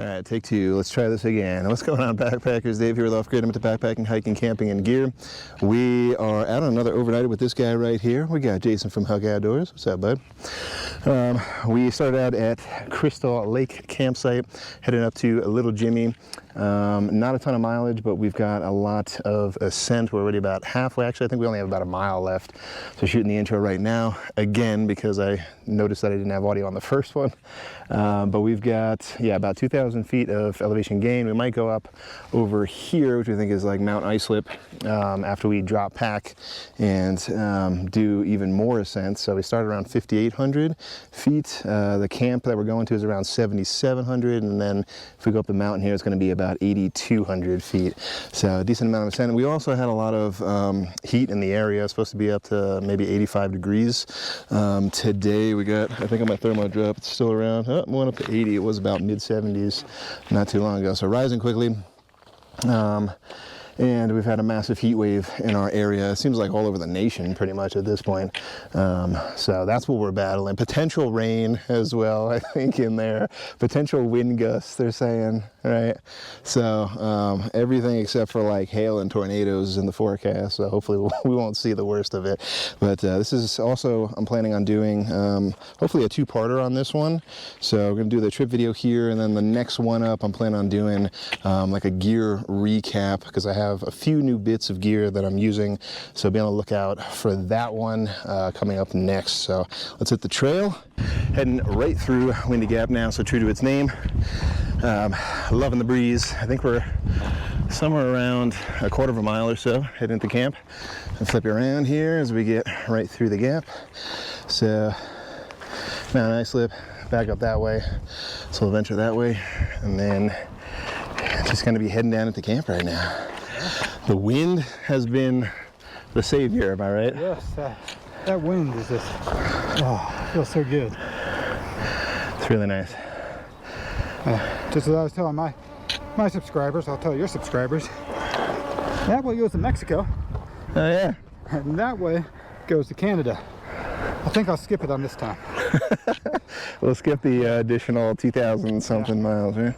All right, take two. Let's try this again. What's going on, backpackers? Dave here with Off Grid. I'm into backpacking, hiking, camping, and gear. We are out on another overnighter with this guy right here. We got Jason from Hug Outdoors. What's up, bud? We started out at Crystal Lake Campsite, heading up to Little Jimmy. Not a ton of mileage, but we've got a lot of ascent. We're already about halfway. Actually, I think we only have about a mile left. So shooting the intro right now, again, because I noticed that I didn't have audio on the first one. But we've got, yeah, about 2,000 feet of elevation gain. We might go up over here, which we think is like Mount Islip, after we drop back and do even more ascent. So we start around 5,800 feet. The camp that we're going to is around 7,700, and then if we go up the mountain here, it's going to be about 8,200 feet. So a decent amount of ascent. We also had a lot of heat in the area. It's supposed to be up to maybe 85 degrees. Today we got, I think on my thermo drop, it's still around, oh, went up to 80. It was about mid 70s not too long ago. So rising quickly. And we've had a massive heat wave in our area. It seems like all over the nation pretty much at this point. So that's what we're battling. Potential rain as well, I think, in there. Potential wind gusts, they're saying, right? So everything except for like hail and tornadoes is in the forecast. So hopefully we won't see the worst of it. But this is also, I'm planning on doing hopefully a two-parter on this one. So we're gonna do the trip video here, and then the next one up, I'm planning on doing like a gear recap, because I have a few new bits of gear that I'm using, so be on the lookout for that one coming up next. So let's hit the trail, heading right through Windy Gap now, so true to its name. Loving the breeze. I think we're somewhere around a quarter of a mile or so heading into camp, and flip you around here as we get right through the gap. So Mount Islip, back up that way, so we'll venture that way, and then just gonna be heading down into camp right now. The wind has been the savior, am I right? Yes, that wind is just, oh, feels so good. It's really nice. Just as I was telling my subscribers, I'll tell your subscribers, that way goes to Mexico. Oh yeah. And that way goes to Canada. I think I'll skip it on this time. We'll skip the additional 2,000 something miles, right?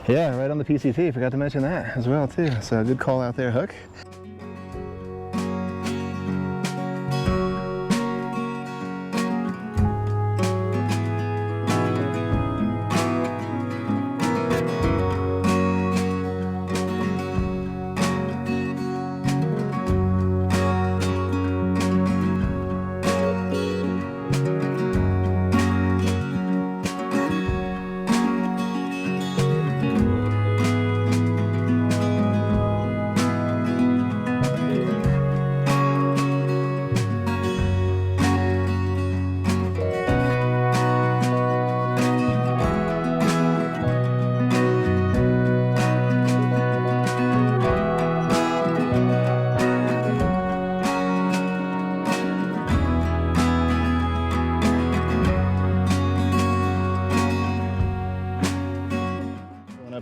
Yeah, right on the PCT. Forgot to mention that as well too. So good call out there, Hook.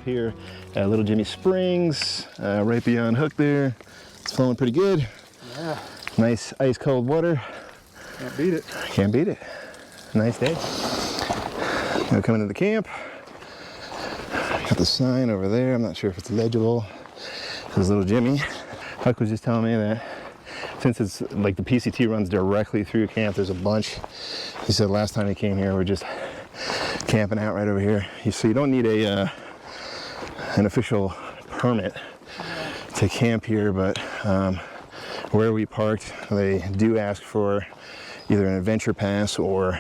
Here at Little Jimmy Springs, right beyond Hook there. It's flowing pretty good. Yeah. Nice ice cold water. Can't beat it. Can't beat it. Nice day. Now coming to the camp. Got the sign over there. I'm not sure if it's legible. This is Little Jimmy. Huck was just telling me that since it's like the PCT runs directly through camp, there's a bunch. He said last time he came here, we're just camping out right over here. So you don't need an official permit to camp here, but where we parked, they do ask for either an adventure pass or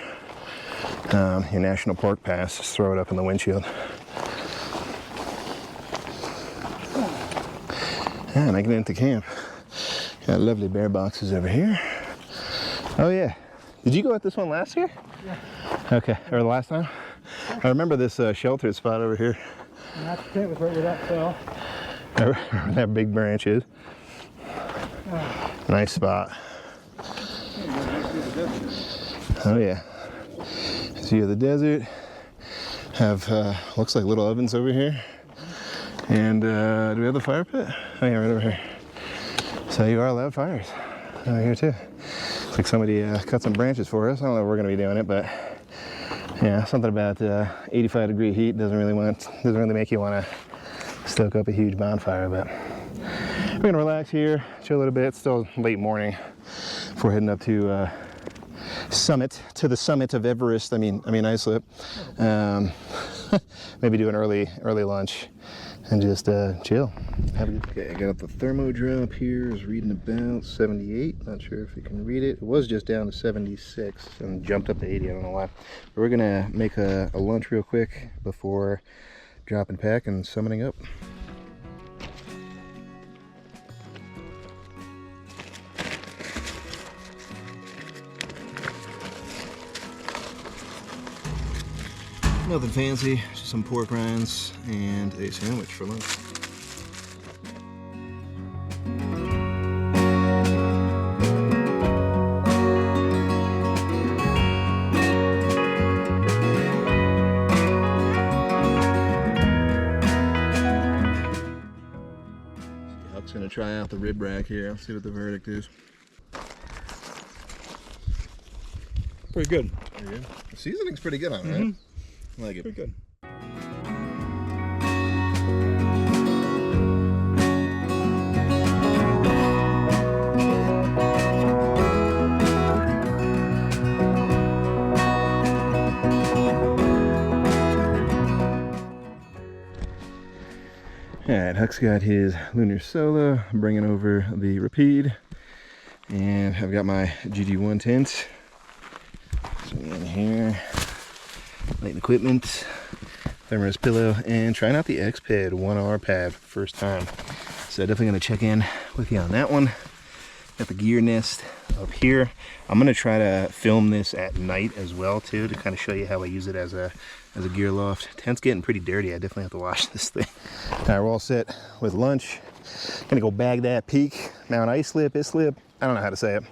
your national park pass. Just throw it up in the windshield. Yeah, making it into camp. Got lovely bear boxes over here. Oh yeah, did you go at this one last year? Yeah. Okay, or the last time? I remember this sheltered spot over here. And that tent was right where that fell. Where that big branch is. Nice spot. Oh yeah. View of the desert. Have looks like little ovens over here. And do we have the fire pit? Oh yeah, right over here. So you are allowed fires over here too. Looks like somebody cut some branches for us. I don't know if we're gonna be doing it, but Yeah, something about 85-degree heat doesn't really make you want to stoke up a huge bonfire. But we're gonna relax here, chill a little bit. It's still late morning before heading up to the summit of Everest. I mean Islip. Maybe do an early lunch and just chill. Okay, I got the thermo drop here. Is reading about 78. Not sure if you can read it. It was just down to 76 and jumped up to 80. I don't know why. But we're gonna make a lunch real quick before dropping pack and summiting up. Nothing fancy, just some pork rinds and a sandwich for lunch. Huck's gonna try out the rib rack here. Let's see what the verdict is. Pretty good. Pretty good. The seasoning's pretty good on it, right? I like it. Pretty good. Alright, Huck's got his Lunar Solo. I'm bringing over the Rapide. And I've got my GG1 tent. So in here. Light equipment, thermos pillow, and trying out the X-Pad 1R pad for the first time. So definitely gonna check in with you on that one. Got the gear nest up here. I'm gonna try to film this at night as well too, to kind of show you how I use it as a gear loft. Tent's getting pretty dirty. I definitely have to wash this thing. All right, we're all set with lunch. Gonna go bag that peak. Mount Islip. I don't know how to say it.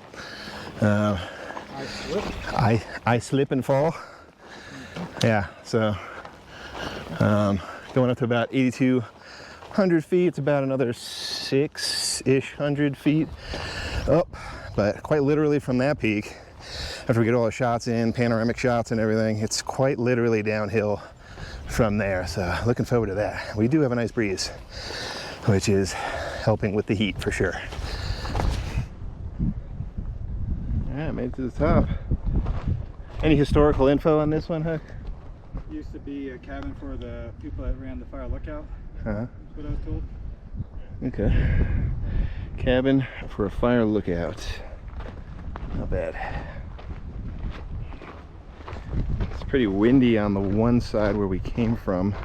Islip and fall. Yeah, so going up to about 8,200 feet. It's about another 6-ish hundred feet up, but quite literally from that peak, after we get all the shots in, panoramic shots and everything, it's quite literally downhill from there. So looking forward to that. We do have a nice breeze, which is helping with the heat for sure. All right, made it to the top. Any historical info on this one, Huck? Used to be a cabin for the people that ran the fire lookout. Uh-huh. That's what I was told. Okay. Cabin for a fire lookout. Not bad. It's pretty windy on the one side where we came from,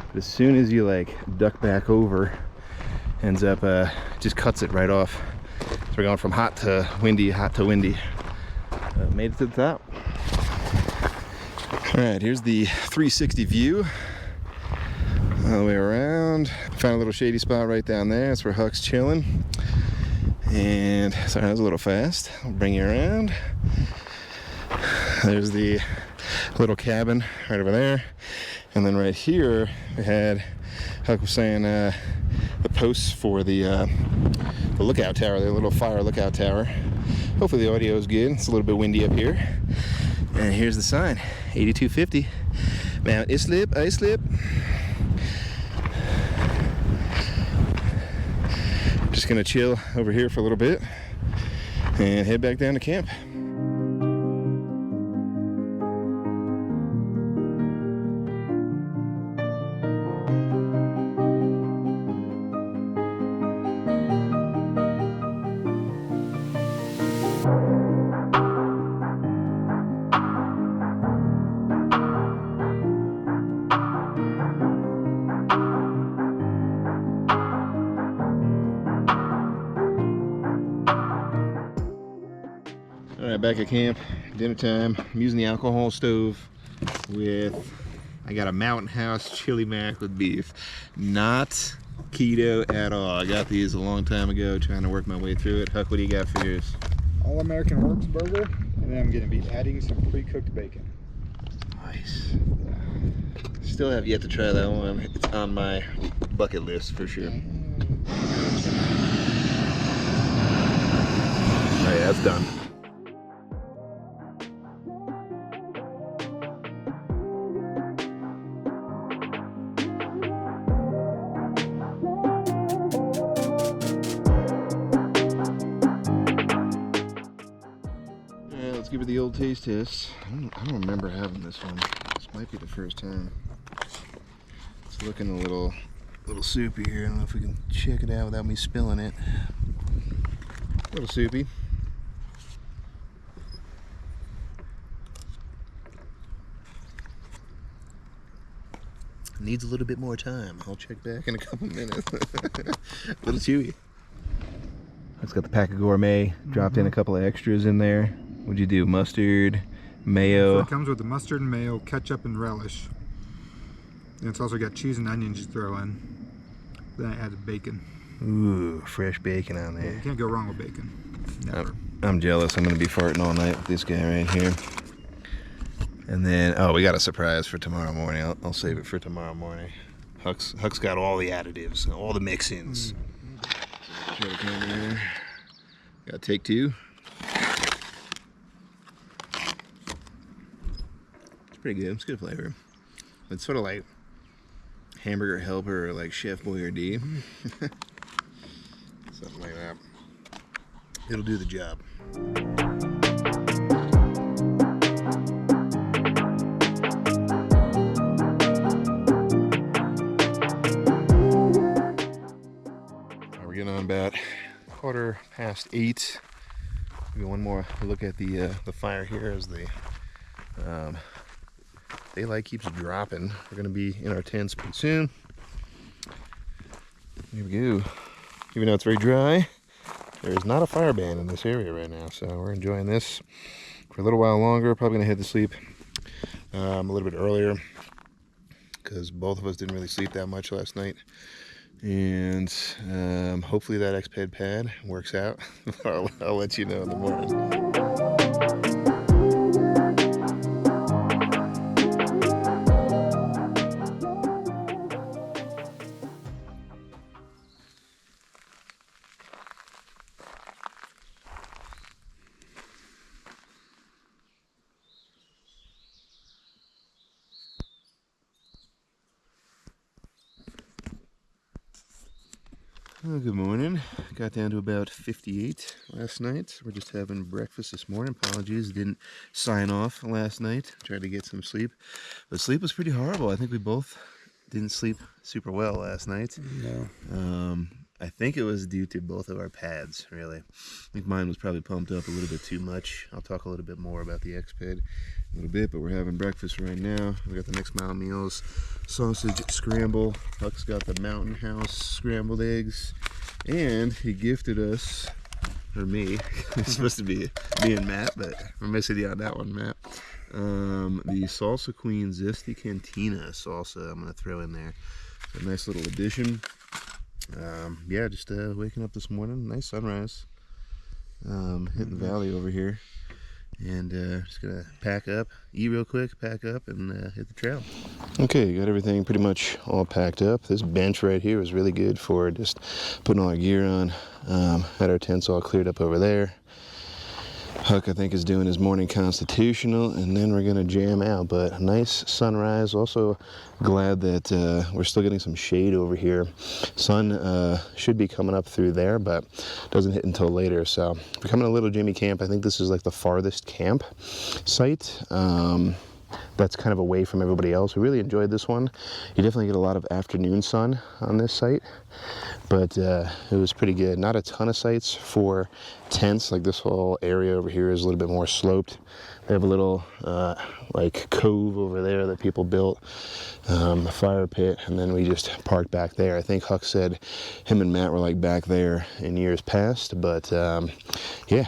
but as soon as you like duck back over, ends up just cuts it right off. So we're going from hot to windy, hot to windy. Made it to the top. All right, here's the 360 view all the way around. Found a little shady spot right down there. That's where Huck's chilling. And sorry, that was a little fast. I'll bring you around. There's the little cabin right over there. And then right here, we had, Huck was saying, the posts for the lookout tower, the little fire lookout tower. Hopefully the audio is good. It's a little bit windy up here. And here's the sign, 8250, Mount Islip, Islip. Just gonna chill over here for a little bit and head back down to camp. Back at camp, dinner time. I'm using the alcohol stove with, I got a Mountain House chili mac with beef. Not keto at all. I got these a long time ago, trying to work my way through it. Huck, what do you got for yours? All American Works burger, and then I'm going to be adding some pre-cooked bacon. Nice. Still have yet to try that one. It's on my bucket list for sure. Oh yeah, that's done. give it the old taste test. I don't remember having this one. This might be the first time. It's looking a little soupy here. I don't know if we can check it out without me spilling it. A little soupy. Needs a little bit more time. I'll check back in a couple minutes. A little chewy. It's got the pack of gourmet. Dropped in a couple of extras in there. What'd you do? Mustard, mayo. So it comes with the mustard and mayo, ketchup and relish. And it's also got cheese and onions you throw in. Then I added bacon. Ooh, fresh bacon on Yeah, there. you can't go wrong with bacon. Never. I'm jealous. I'm gonna be farting all night with this guy right here. And then, oh, we got a surprise for tomorrow morning. I'll save it for tomorrow morning. Huck's got all the additives, all the mix-ins. Show the camera here. Got take two. It's pretty good. It's good flavor. It's sort of like Hamburger Helper or like Chef Boyardee. Something like that. It'll do the job. We're getting on about 8:15. Maybe one more look at the fire here as the daylight keeps dropping. We're gonna be in our tents pretty soon. Here we go. Even though it's very dry, there is not a fire ban in this area right now, so we're enjoying this for a little while longer. Probably gonna head to sleep a little bit earlier because both of us didn't really sleep that much last night. And hopefully that X-Ped pad works out. I'll let you know in the morning. Well, good morning. Got down to about 58 last night. We're just having breakfast this morning. Apologies, didn't sign off last night. Tried to get some sleep, but sleep was pretty horrible. I think we both didn't sleep super well last night. No. I think it was due to both of our pads, really. I think mine was probably pumped up a little bit too much. I'll talk a little bit more about the X-Ped in a little bit, but we're having breakfast right now. We got the Mixed Mountain Meals sausage scramble. Huck's got the Mountain House scrambled eggs, and he gifted us, or me, it's supposed to be me and Matt, but we're missing you on that one, Matt. The Salsa Queen Zesty Cantina salsa I'm going to throw in there. A nice little addition. Yeah, just waking up this morning. Nice sunrise. Hitting the valley over here. And just gonna pack up, eat real quick, pack up, and hit the trail. Okay, got everything pretty much all packed up. This bench right here was really good for just putting all our gear on. Had our tents all cleared up over there. Huck, I think, is doing his morning constitutional, and then we're gonna jam out. But a nice sunrise. Also glad that we're still getting some shade over here. Sun should be coming up through there, but doesn't hit until later. So we're coming to Little Jimmy Camp. I think this is like the farthest camp site. That's kind of away from everybody else. We really enjoyed this one. You definitely get a lot of afternoon sun on this site, but it was pretty good. Not a ton of sites for tents. Like this whole area over here is a little bit more sloped. They have a little like cove over there that people built, a fire pit, and then we just parked back there. I think Huck said him and Matt were like back there in years past, but yeah.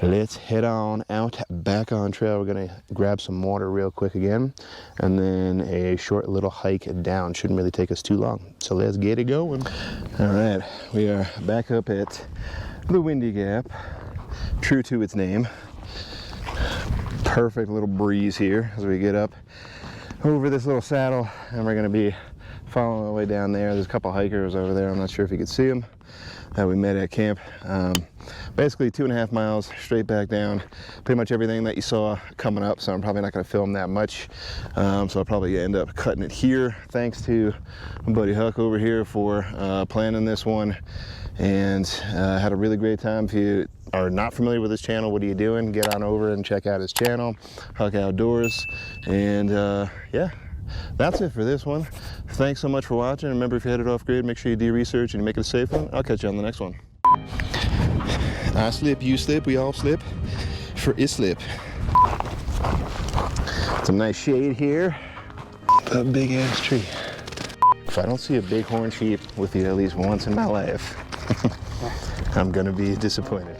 Let's head on out back on trail. We're gonna grab some water real quick again, and then a short little hike down. Shouldn't really take us too long. So let's get it going. All right, we are back up at the Windy Gap, true to its name. Perfect little breeze here as we get up over this little saddle, and we're gonna be following our way down there. There's a couple hikers over there. I'm not sure if you could see them that we met at camp. Basically 2.5 miles straight back down. Pretty much everything that you saw coming up, so I'm probably not going to film that much. So I'll probably end up cutting it here. Thanks to my buddy Huck over here for planning this one, and had a really great time. If you are not familiar with his channel, what are you doing? Get on over and check out his channel, Huck Outdoors. And yeah, that's it for this one. Thanks so much for watching. Remember, if you're headed off grid, make sure you do research and you make it a safe one. I'll catch you on the next one. I slip, you slip, we all slip for Islip. Some nice shade here. A big ass tree. If I don't see a bighorn sheep with you at least once in my life, I'm gonna be disappointed.